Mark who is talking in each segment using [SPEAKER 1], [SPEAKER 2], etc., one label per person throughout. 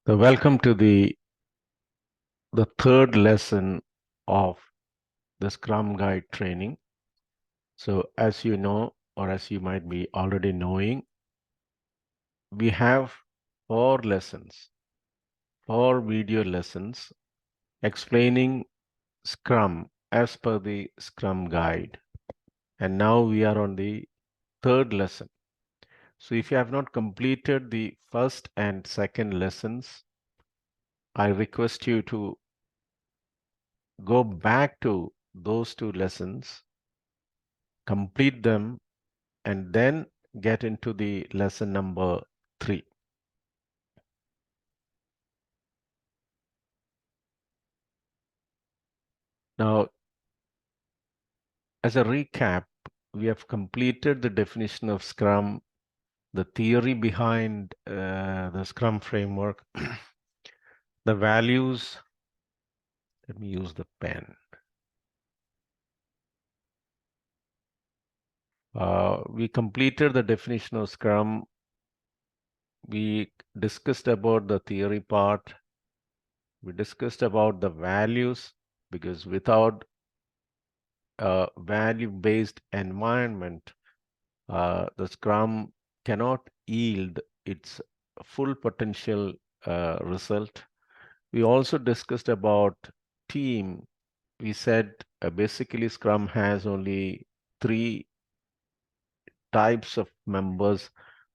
[SPEAKER 1] So welcome to the third lesson of the Scrum Guide training. So as you know, or as you might be already knowing, we have 4 lessons, 4 video lessons explaining Scrum as per the Scrum Guide. And now we are on the third lesson. So if you have not completed the first and second lessons, I request you to go back to those 2 lessons, complete them, and then get into the lesson number 3. Now, as a recap, we have completed the definition of Scrum, the theory behind the Scrum framework, the values. Let me use the pen. We completed the definition of Scrum. We discussed about the theory part. We discussed about the values, because without a value-based environment, the Scrum cannot yield its full potential result. We also discussed about team. We said basically Scrum has only 3 types of members.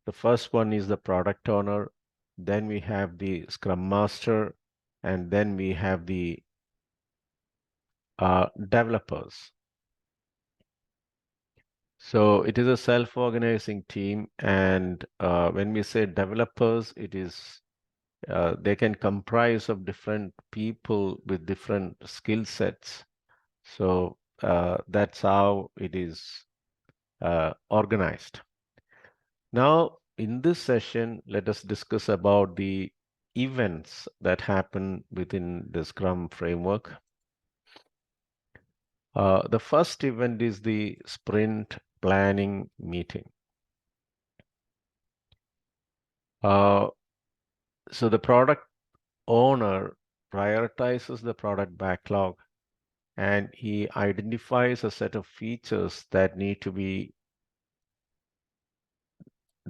[SPEAKER 1] The first one is the product owner, then we have the Scrum Master, and then we have the developers. So it is a self-organizing team, and when we say developers, it is they can comprise of different people with different skill sets. So that's how it is organized. Now, in this session, let us discuss about the events that happen within the Scrum framework. The first event is the sprint planning meeting. So the product owner prioritizes the product backlog, and he identifies a set of features that need to be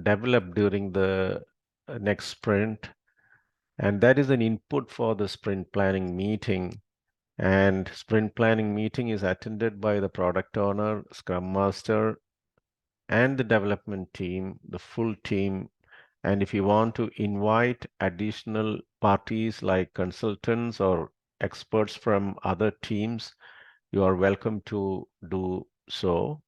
[SPEAKER 1] developed during the next sprint. And that is an input for the sprint planning meeting. And sprint planning meeting is attended by the product owner, Scrum Master, and the development team, the full team. And if you want to invite additional parties like consultants or experts from other teams, you are welcome to do so.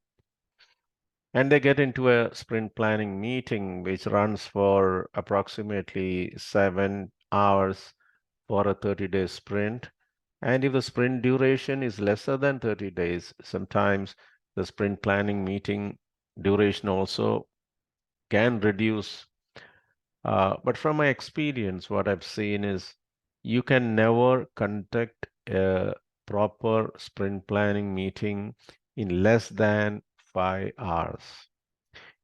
[SPEAKER 1] And they get into a sprint planning meeting, which runs for approximately 7 hours for a 30-day sprint. And if the sprint duration is lesser than 30 days, sometimes the sprint planning meeting duration also can reduce. But from my experience, what I've seen is you can never conduct a proper sprint planning meeting in less than 5 hours.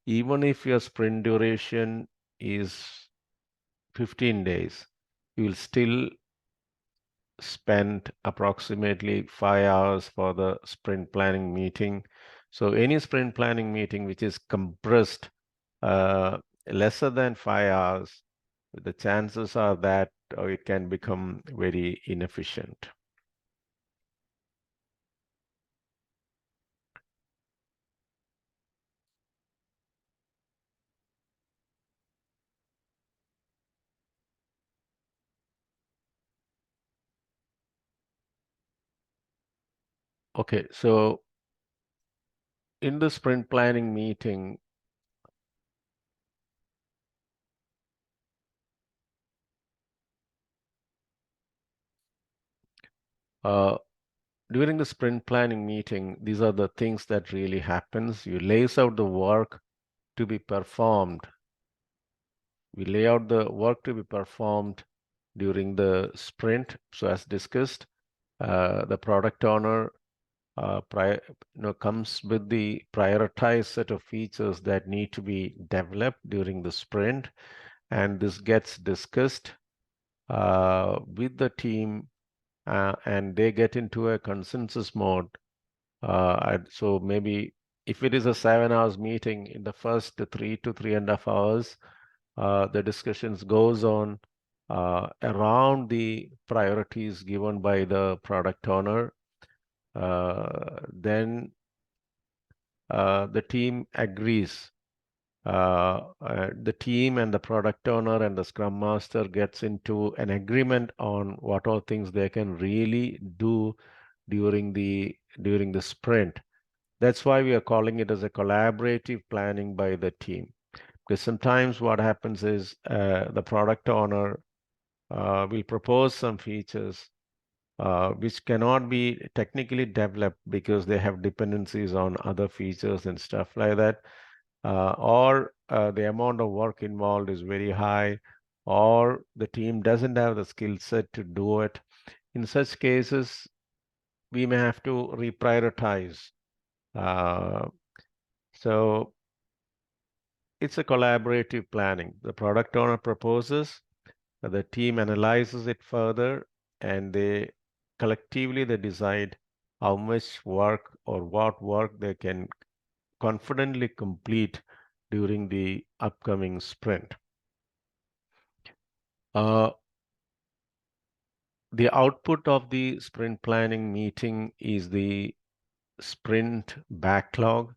[SPEAKER 1] Even if your sprint duration is 15 days, you will still spend approximately 5 hours for the sprint planning meeting. So any sprint planning meeting which is compressed lesser than 5 hours, the chances are that it can become very inefficient. Okay, so in the sprint planning meeting, during the sprint planning meeting, these are the things that really happens. You lays out the work to be performed. We lay out the work to be performed during the sprint. So as discussed, the product owner comes with the prioritized set of features that need to be developed during the sprint, and this gets discussed with the team, and they get into a consensus mode. So maybe if it is a 7 hours meeting, in the first 3 to 3.5 hours, the discussions goes on around the priorities given by the product owner. Then the team agrees. The team and the product owner and the scrum master gets into an agreement on what all things they can really do during the sprint. That's why we are calling it as a collaborative planning by the team. Because sometimes what happens is the product owner will propose some features which cannot be technically developed because they have dependencies on other features and stuff like that, or the amount of work involved is very high, or the team doesn't have the skill set to do it. In such cases, we may have to reprioritize. Uh, so it's a collaborative planning. The product owner proposes, the team analyzes it further, and collectively they decide how much work or what work they can confidently complete during the upcoming sprint. Uh, the output of the sprint planning meeting is the sprint backlog,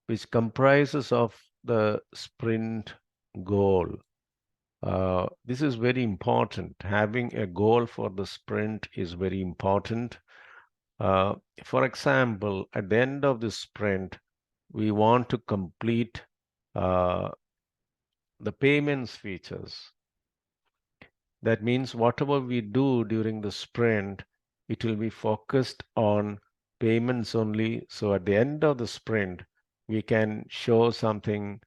[SPEAKER 1] which comprises of the sprint goal. This is very important. Having a goal for the sprint is very important. Uh, for example, at the end of the sprint, we want to complete uh, the payments features. That means whatever we do during the sprint, it will be focused on payments only. So at the end of the sprint, we can show something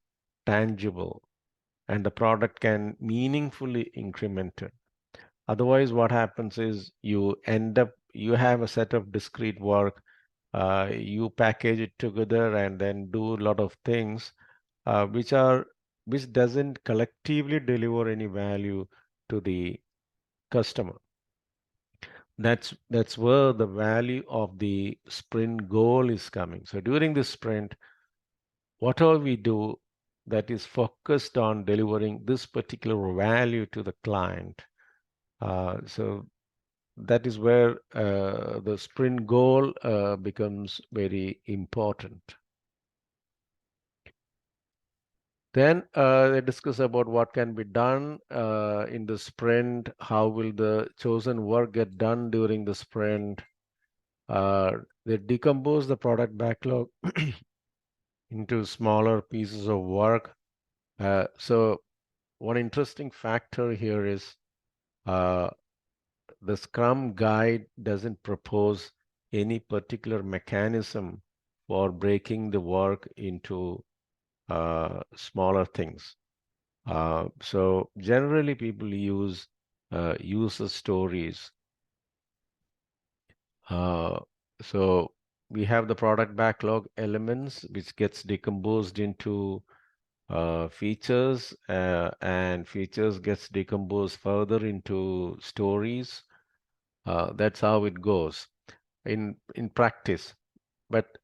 [SPEAKER 1] tangible and the product can meaningfully increment it. Otherwise, what happens is you have a set of discrete work, you package it together and then do a lot of things uh, which are which doesn't collectively deliver any value to the customer. That's where the value of the sprint goal is coming. So during the sprint, whatever we do that is focused on delivering this particular value to the client. So that is where the sprint goal becomes very important. Then they discuss about what can be done in the sprint, how will the chosen work get done during the sprint. They decompose the product backlog into smaller pieces of work. So one interesting factor here is uh, the Scrum guide doesn't propose any particular mechanism for breaking the work into smaller things. So generally people use user stories. Uh, so we have the product backlog elements which gets decomposed into features, and features gets decomposed further into stories. That's how it goes in practice. But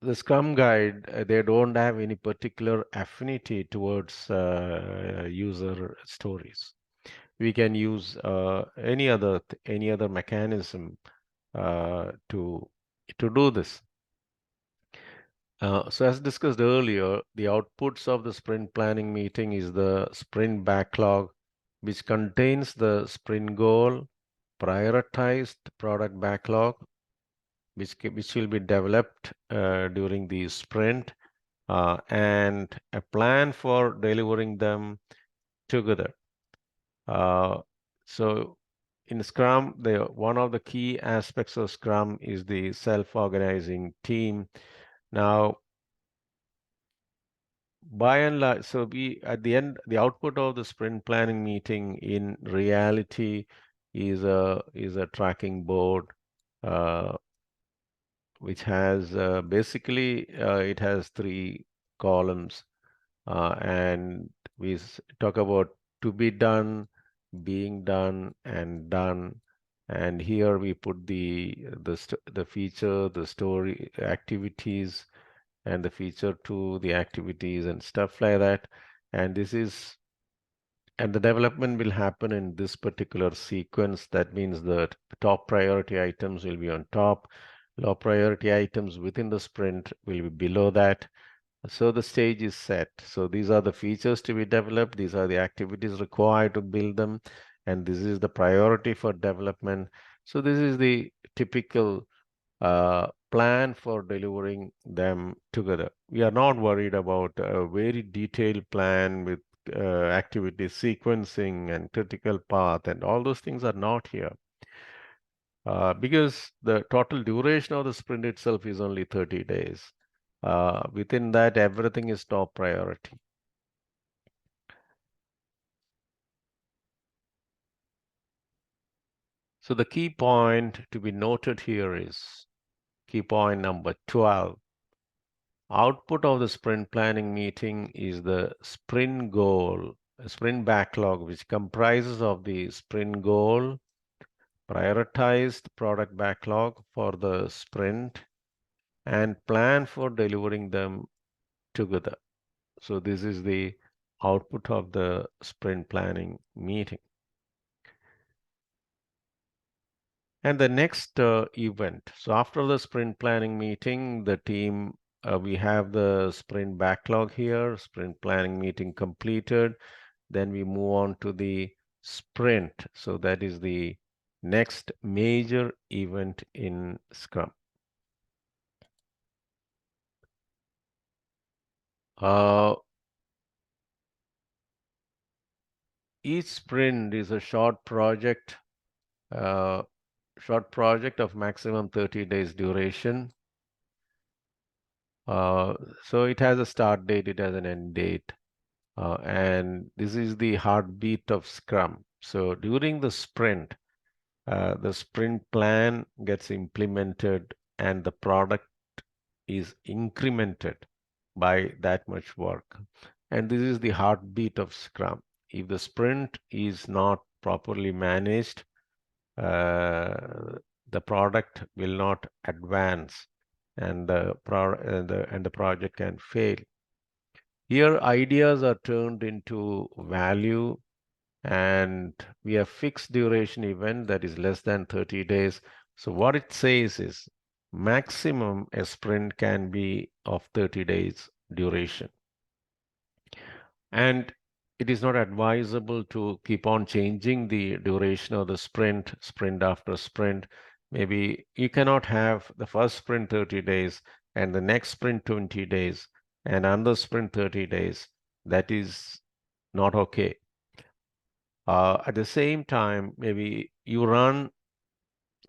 [SPEAKER 1] the Scrum guide, they don't have any particular affinity towards user stories. We can use any other mechanism to do this. So as discussed earlier, the outputs of the sprint planning meeting is the sprint backlog, which contains the sprint goal, prioritized product backlog, which will be developed during the sprint, and a plan for delivering them together. So in Scrum, one of the key aspects of Scrum is the self-organizing team. Now, by and large, so we at the end, the output of the sprint planning meeting in reality is a tracking board, uh, which has basically it has three columns, and talk about to be done, being done and done. And here we put the feature, the story, activities, and the feature to the activities and stuff like that. And this is and the development will happen in this particular sequence. That means that top priority items will be on top, low priority items within the sprint will be below that. So the stage is set. So these are the features to be developed. These are the activities required to build them. And this is the priority for development. So this is the typical plan for delivering them together. We are not worried about a very detailed plan with activity sequencing and critical path, and all those things are not here. Because the total duration of the sprint itself is only 30 days. Within that, everything is top priority. So the key point to be noted here is key point number 12. Output of the sprint planning meeting is the sprint goal, a sprint backlog, which comprises of the sprint goal, prioritized product backlog for the sprint, and plan for delivering them together. So this is the output of the sprint planning meeting. And the next event. So after the sprint planning meeting, the team, we have the sprint backlog here, sprint planning meeting completed. Then we move on to the sprint. So that is the next major event in Scrum. Uh, each sprint is a uh, short project of maximum 30 days duration. Uh, so it has a start date, it has an end date. And this is the heartbeat of Scrum. So during the sprint plan gets implemented and the product is incremented by that much work. And this is the heartbeat of Scrum. If the sprint is not properly managed, the product will not advance and the project can fail. Here, ideas are turned into value, and we have fixed duration event that is less than 30 days. So what it says is maximum a sprint can be of 30 days duration. And it is not advisable to keep on changing the duration of the sprint after sprint. Maybe you cannot have the first sprint 30 days and the next sprint 20 days and another sprint 30 days. That is not okay. At the same time, maybe you run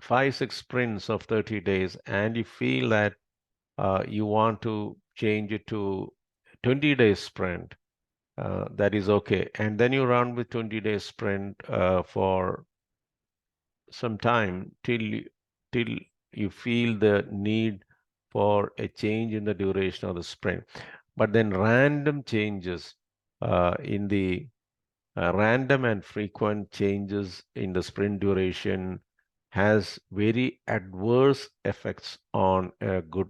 [SPEAKER 1] 5, 6 sprints of 30 days and you feel that you want to change it to 20 days sprint. That is okay. And then you run with 20 days sprint for some time till you feel the need for a change in the duration of the sprint. But then random and frequent changes in the sprint duration has very adverse effects on a good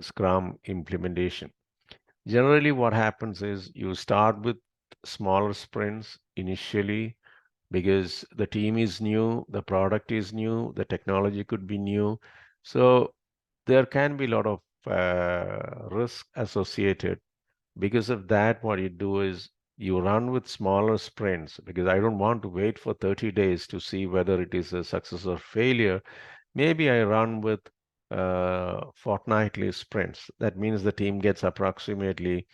[SPEAKER 1] Scrum implementation. Generally, what happens is you start with smaller sprints initially because the team is new, the product is new, the technology could be new. So there can be a lot of risk associated. Because of that, what you do is you run with smaller sprints because I don't want to wait for 30 days to see whether it is a success or failure. Maybe I run with fortnightly sprints. That means the team gets approximately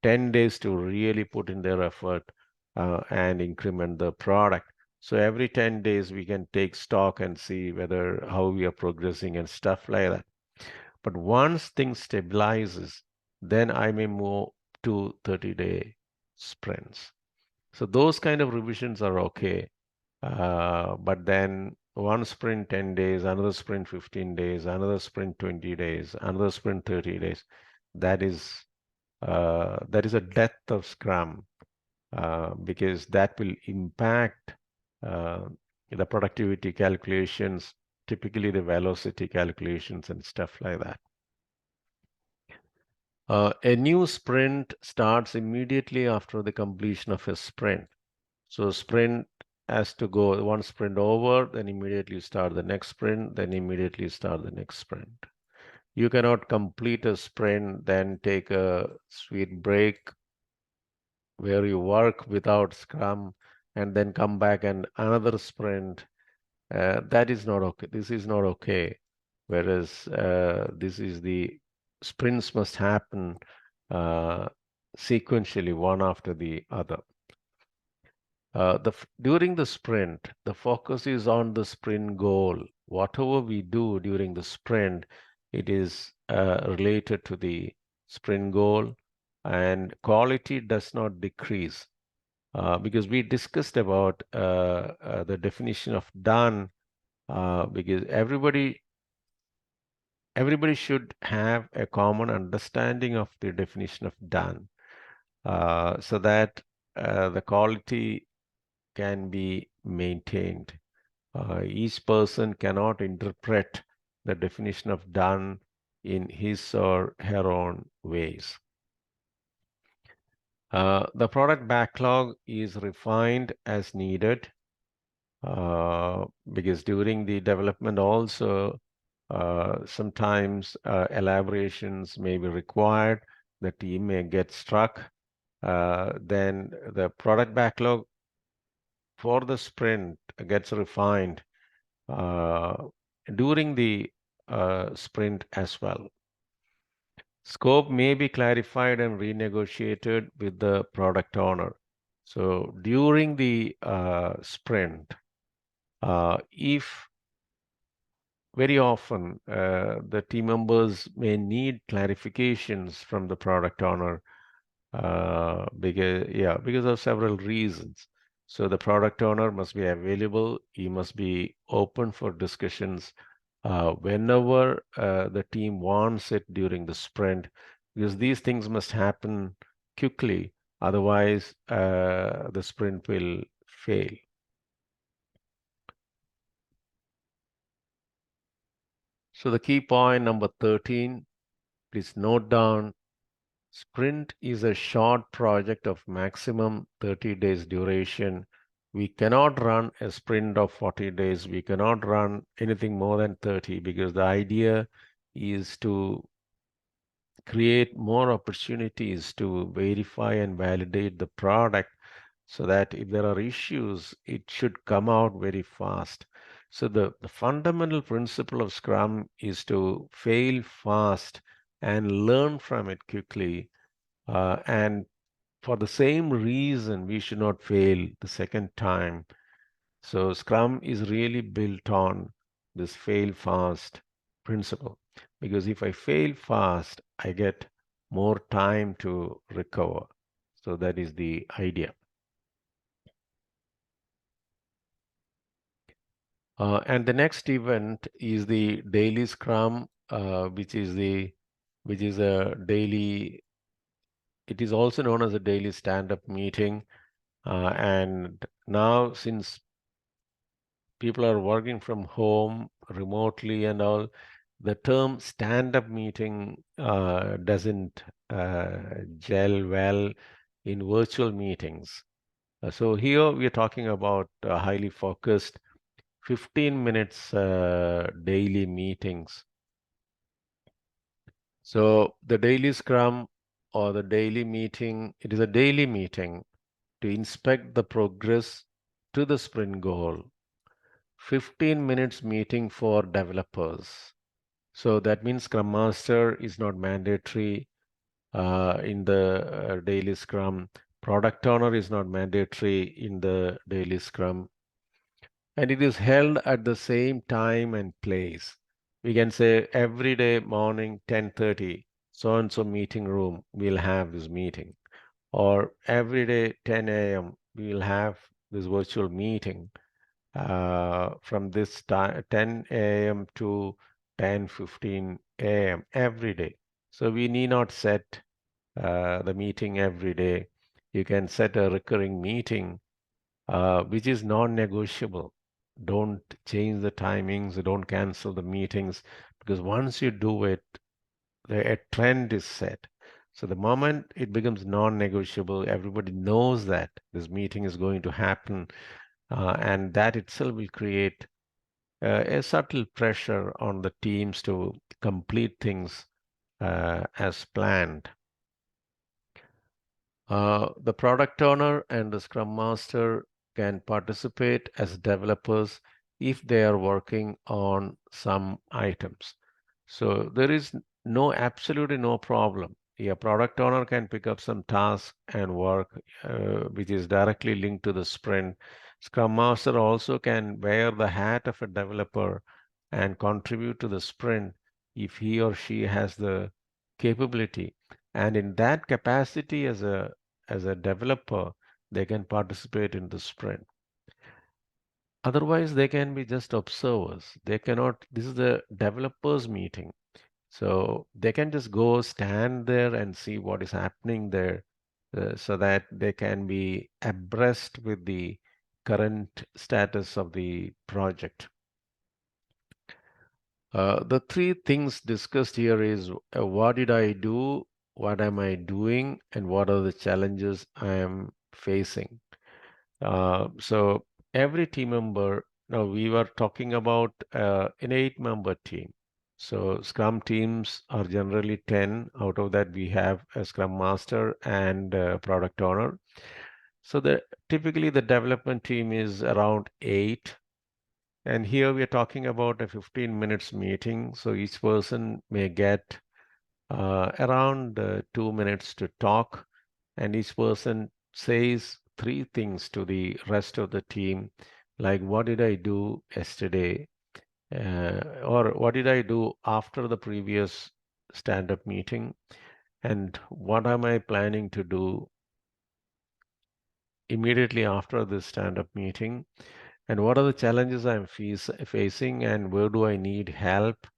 [SPEAKER 1] 10 days to really put in their effort and increment the product. So every 10 days we can take stock and see whether how we are progressing and stuff like that. But once things stabilizes, then I may move to 30-day sprints. So those kind of revisions are okay. But then one sprint 10 days, another sprint 15 days, another sprint 20 days, another sprint 30 days. That is that is a death of Scrum because that will impact the productivity calculations, typically the velocity calculations and stuff like that. A new sprint starts immediately after the completion of a sprint. So sprint has to go one sprint over, then immediately start the next sprint, then immediately start the next sprint. You cannot complete a sprint, then take a sweet break where you work without Scrum and then come back and another sprint. That is not okay. This is not okay. Whereas this is the sprints must happen uh, sequentially, one after the other. During the sprint, the focus is on the sprint goal. Whatever we do during the sprint, it is related to the sprint goal, and quality does not decrease because we discussed about the definition of done because everybody should have a common understanding of the definition of done so that the quality can be maintained. Each person cannot interpret the definition of done in his or her own ways. The product backlog is refined as needed because during the development also sometimes elaborations may be required. The team may get stuck. Then the product backlog for the sprint gets refined during the sprint as well. Scope may be clarified and renegotiated with the product owner. So during the sprint, if very often the team members may need clarifications from the product owner because of several reasons. So the product owner must be available. He must be open for discussions whenever the team wants it during the sprint, because these things must happen quickly. Otherwise, the sprint will fail. So the key point number 13, please note down. Sprint is a short project of maximum 30 days duration. We cannot run a sprint of 40 days. We cannot run anything more than 30 because the idea is to create more opportunities to verify and validate the product so that if there are issues, it should come out very fast. So the fundamental principle of Scrum is to fail fast and learn from it quickly and for the same reason, we should not fail the second time. So Scrum is really built on this fail fast principle. Because if I fail fast, I get more time to recover. So that is the idea. And the next event is the daily Scrum, which is a daily. It is also known as a daily stand-up meeting. And now, since people are working from home remotely and all, the term stand-up meeting doesn't gel well in virtual meetings. So here we are talking about highly focused 15 minutes daily meetings. So the daily scrum or the daily meeting, it is a daily meeting to inspect the progress to the sprint goal. 15 minutes meeting for developers. So that means Scrum Master is not mandatory in the daily Scrum. Product Owner is not mandatory in the daily Scrum. And it is held at the same time and place. We can say every day morning 10:30, so-and-so meeting room, we'll have this meeting. Or every day 10 a.m., we will have this virtual meeting from this time 10 a.m. to 10:15 a.m. every day. So we need not set the meeting every day. You can set a recurring meeting which is non-negotiable. Don't change the timings, don't cancel the meetings, because once you do it, a trend is set. So the moment it becomes non-negotiable, everybody knows that this meeting is going to happen, and that itself will create a subtle pressure on the teams to complete things as planned. The product owner and the Scrum Master can participate as developers if they are working on some items. So there is absolutely no problem. A product owner can pick up some task and work which is directly linked to the sprint. Scrum Master also can wear the hat of a developer and contribute to the sprint if he or she has the capability. And in that capacity as a developer, they can participate in the sprint. Otherwise, they can be just observers. They cannot, this is the developers meeting. So they can just go stand there and see what is happening there so that they can be abreast with the current status of the project. The three things discussed here is what did I do, what am I doing, and what are the challenges I am facing. So every team member, now we were talking about an 8-member team. So Scrum teams are generally 10. Out of that, we have a Scrum Master and a product owner. So typically the development team is around 8. And here we are talking about a 15 minutes meeting. So each person may get around 2 minutes to talk, and each person says 3 things to the rest of the team, like what did I do yesterday, or what did I do after the previous stand-up meeting, and what am I planning to do immediately after this stand-up meeting, and what are the challenges I'm facing, and where do I need help.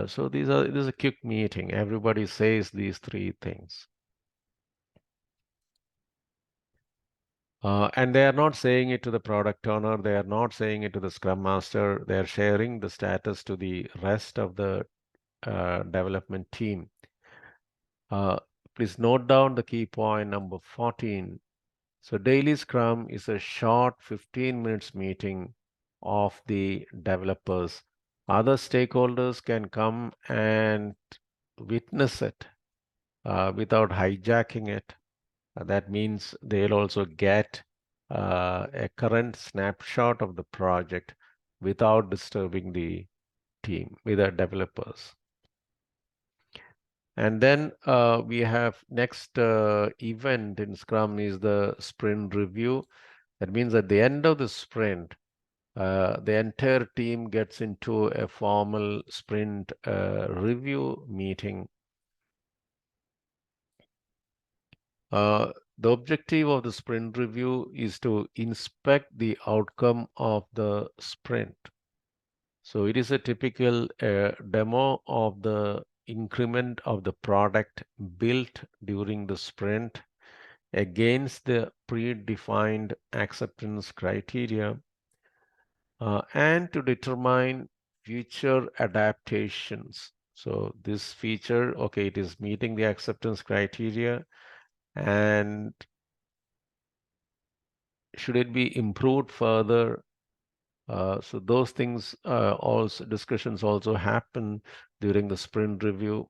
[SPEAKER 1] So this is a quick meeting. Everybody says these 3 things. And they are not saying it to the product owner. They are not saying it to the Scrum Master. They are sharing the status to the rest of the development team. Please note down the key point number 14. So daily Scrum is a short 15 minutes meeting of the developers. Other stakeholders can come and witness it without hijacking it. That means they'll also get a current snapshot of the project without disturbing the team, with the developers. And then we have next event in Scrum is the sprint review. That means at the end of the sprint, the entire team gets into a formal sprint review meeting. The objective of the sprint review is to inspect the outcome of the sprint. So it is a typical demo of the increment of the product built during the sprint against the predefined acceptance criteria and to determine future adaptations. So this feature, okay, it is meeting the acceptance criteria, and should it be improved further? So those things also discussions also happen during the sprint review.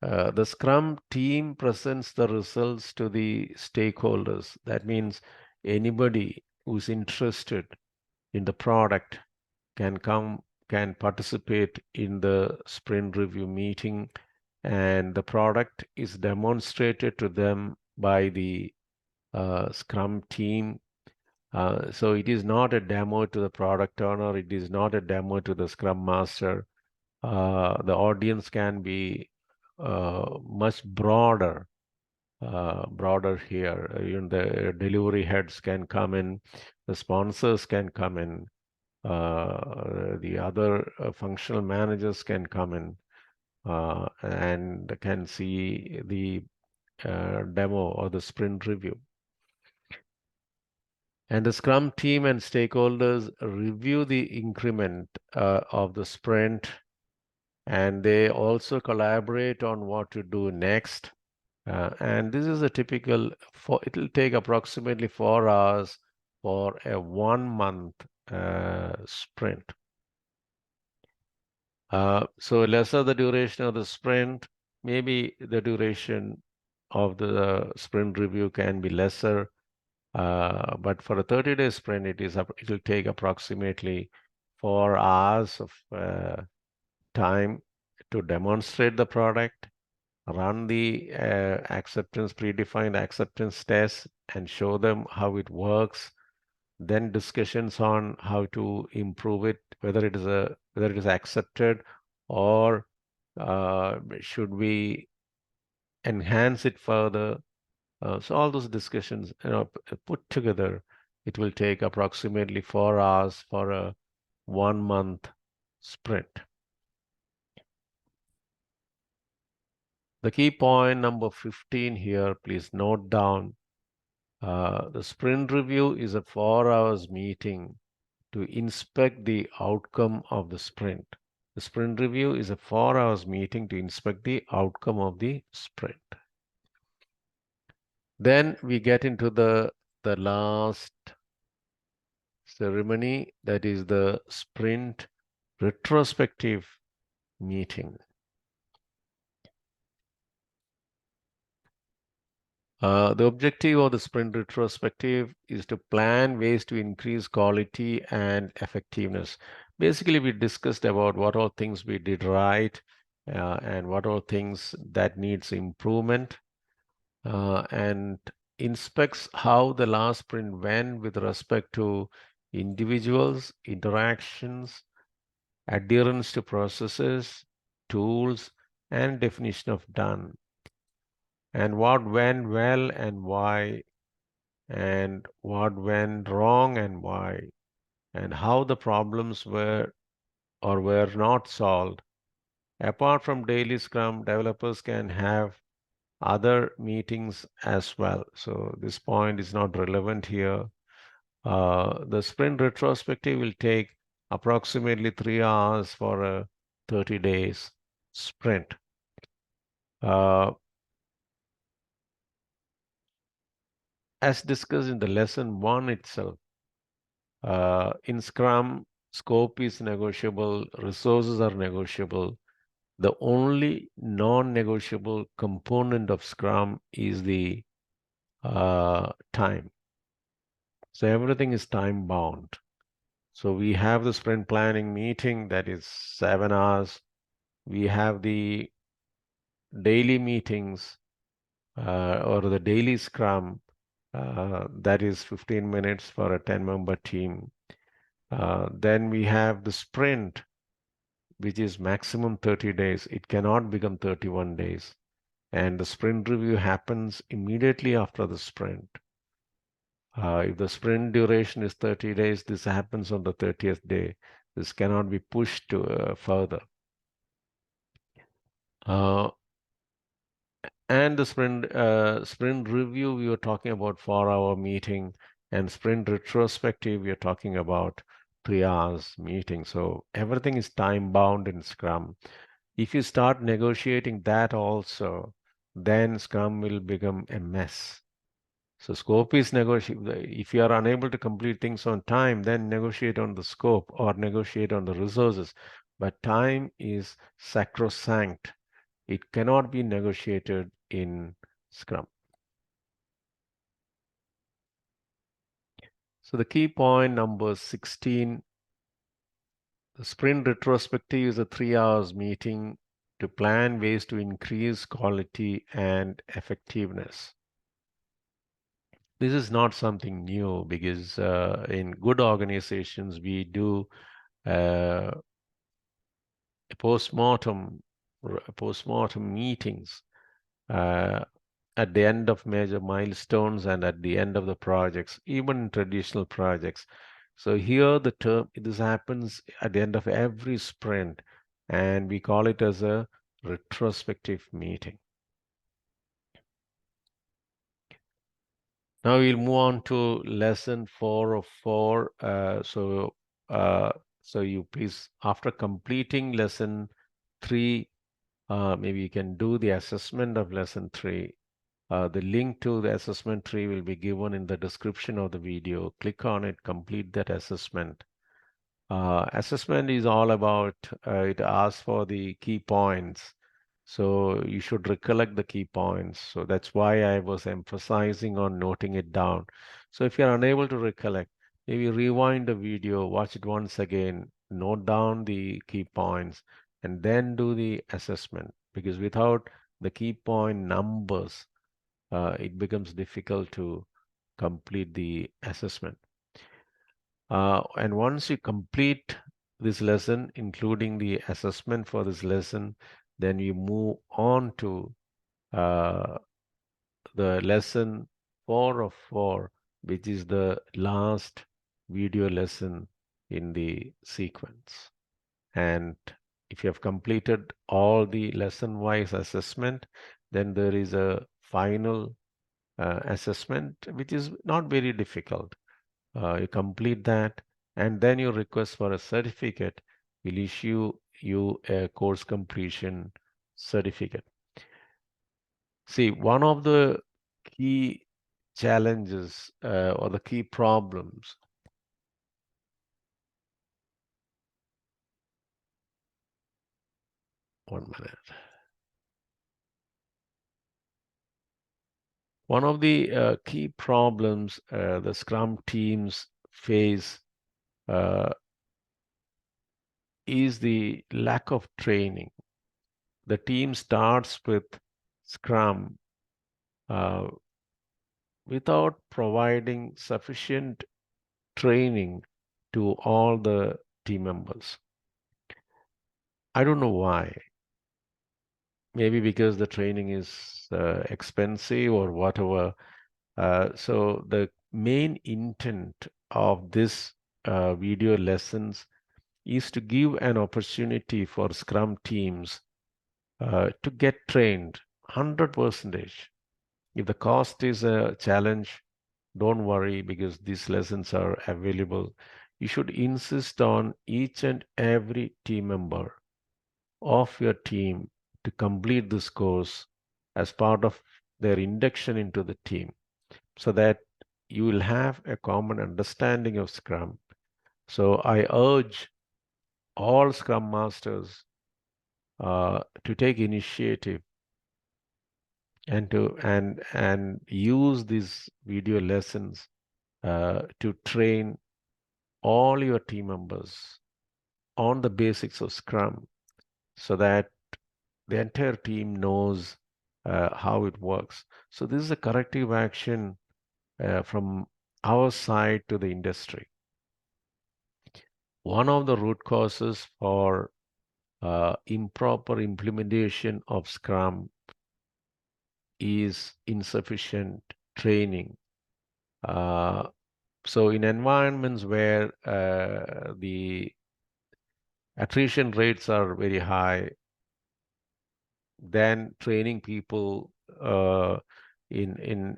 [SPEAKER 1] The Scrum team presents the results to the stakeholders. That means anybody who's interested in the product can participate in the sprint review meeting, and the product is demonstrated to them by the Scrum team. So it is not a demo to the product owner. It is not a demo to the Scrum Master. The audience can be much broader here. Even the delivery heads can come in, the sponsors can come in, the other functional managers can come in and can see the demo or the sprint review. And the Scrum team and stakeholders review the increment of the sprint, and they also collaborate on what to do next. And this is a typical, it will take approximately 4 hours for a 1 month sprint. So lesser the duration of the sprint, maybe the duration of the sprint review can be lesser. But for a 30-day sprint, it will take approximately 4 hours of time to demonstrate the product, run the predefined acceptance tests, and show them how it works. Then discussions on how to improve it, whether it is accepted, or should we enhance it further. So all those discussions, put together, it will take approximately 4 hours for a 1 month sprint. The key point number 15 here, please note down. The sprint review is a 4 hours meeting to inspect the outcome of the sprint. The sprint review is a 4 hours meeting to inspect the outcome of the sprint. Then we get into the last ceremony, that is the sprint retrospective meeting. The objective of the sprint retrospective is to plan ways to increase quality and effectiveness. Basically, we discussed about what all things we did right and what all things that needs improvement, and inspects how the last sprint went with respect to individuals, interactions, adherence to processes, tools, and definition of done, and what went well and why, and what went wrong and why, and how the problems were or were not solved. Apart from daily Scrum, developers can have other meetings as well. So this point is not relevant here. The sprint retrospective will take approximately 3 hours for a 30 days sprint. As discussed in the lesson 1 itself, in Scrum, scope is negotiable, resources are negotiable. The only non-negotiable component of Scrum is the time. So everything is time bound. So we have the sprint planning meeting that is 7 hours. We have the daily meetings or the daily Scrum that is 15 minutes for a 10-member team. Then we have the sprint, which is maximum 30 days. It cannot become 31 days. And the sprint review happens immediately after the sprint. If the sprint duration is 30 days, this happens on the 30th day. This cannot be pushed to further. And the sprint review, we were talking about 4 hour meeting, and sprint retrospective, we are talking about 3 hours meeting. So everything is time bound in Scrum. If you start negotiating that also, then Scrum will become a mess. So scope is negotiable. If you are unable to complete things on time, then negotiate on the scope or negotiate on the resources. But time is sacrosanct. It cannot be negotiated in Scrum. So the key point number 16, the sprint retrospective is a 3 hours meeting to plan ways to increase quality and effectiveness. This is not something new because in good organizations, we do uh, postmortem meetings at the end of major milestones and at the end of the projects, even in traditional projects. So here this happens at the end of every sprint, and we call it as a retrospective meeting. Now we'll move on to lesson 4 of 4. Uh, so you please, after completing lesson 3, maybe you can do the assessment of lesson 3. The link to the assessment tree will be given in the description of the video. Click on it, complete that assessment. Assessment is all about, it asks for the key points. So you should recollect the key points. So that's why I was emphasizing on noting it down. So if you're unable to recollect, maybe rewind the video, watch it once again, note down the key points, and then do the assessment. Because without the key point numbers, it becomes difficult to complete the assessment. And once you complete this lesson, including the assessment for this lesson, then you move on to uh, the lesson 4 of 4, which is the last video lesson in the sequence. And if you have completed all the lesson-wise assessment, then there is a final assessment, which is not very difficult. You complete that, and then you request for a certificate. We'll issue you a course completion certificate. See, one of the key challenges or the key problems. One minute. One of the key problems the Scrum teams face is the lack of training. The team starts with Scrum uh, without providing sufficient training to all the team members. I don't know why. Maybe because the training is expensive or whatever. So the main intent of this video lessons is to give an opportunity for Scrum teams to get trained 100%. If the cost is a challenge, don't worry because these lessons are available. You should insist on each and every team member of your team to complete this course as part of their induction into the team so that you will have a common understanding of Scrum. So I urge all Scrum Masters to take initiative and use these video lessons to train all your team members on the basics of Scrum so that the entire team knows how it works. So this is a corrective action from our side to the industry. One of the root causes for improper implementation of Scrum is insufficient training. So in environments where the attrition rates are very high, then training people in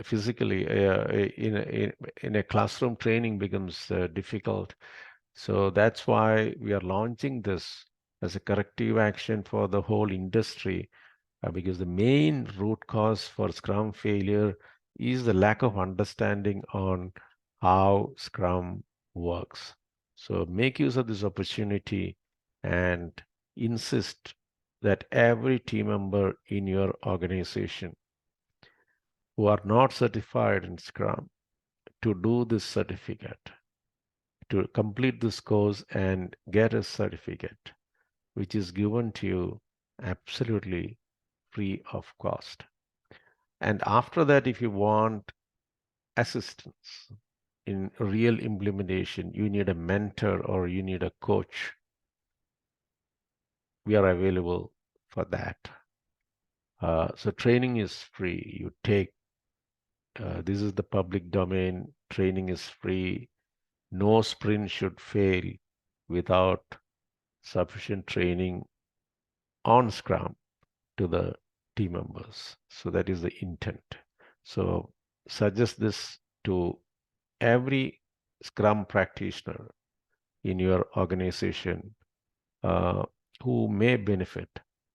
[SPEAKER 1] physically in a classroom training becomes difficult. So that's why we are launching this as a corrective action for the whole industry, because the main root cause for Scrum failure is the lack of understanding on how Scrum works. So make use of this opportunity and insist that every team member in your organization who are not certified in Scrum to do this certificate, to complete this course and get a certificate, which is given to you absolutely free of cost. And after that, if you want assistance in real implementation, you need a mentor or you need a coach, we are available for that. So training is free. You take, this is the public domain, training is free. No sprint should fail without sufficient training on Scrum to the team members. So that is the intent. So suggest this to every Scrum practitioner in your organization uh, who may benefit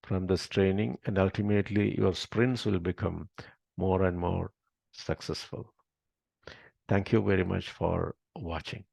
[SPEAKER 1] from this training, and ultimately your sprints will become more and more successful. Thank you very much for watching.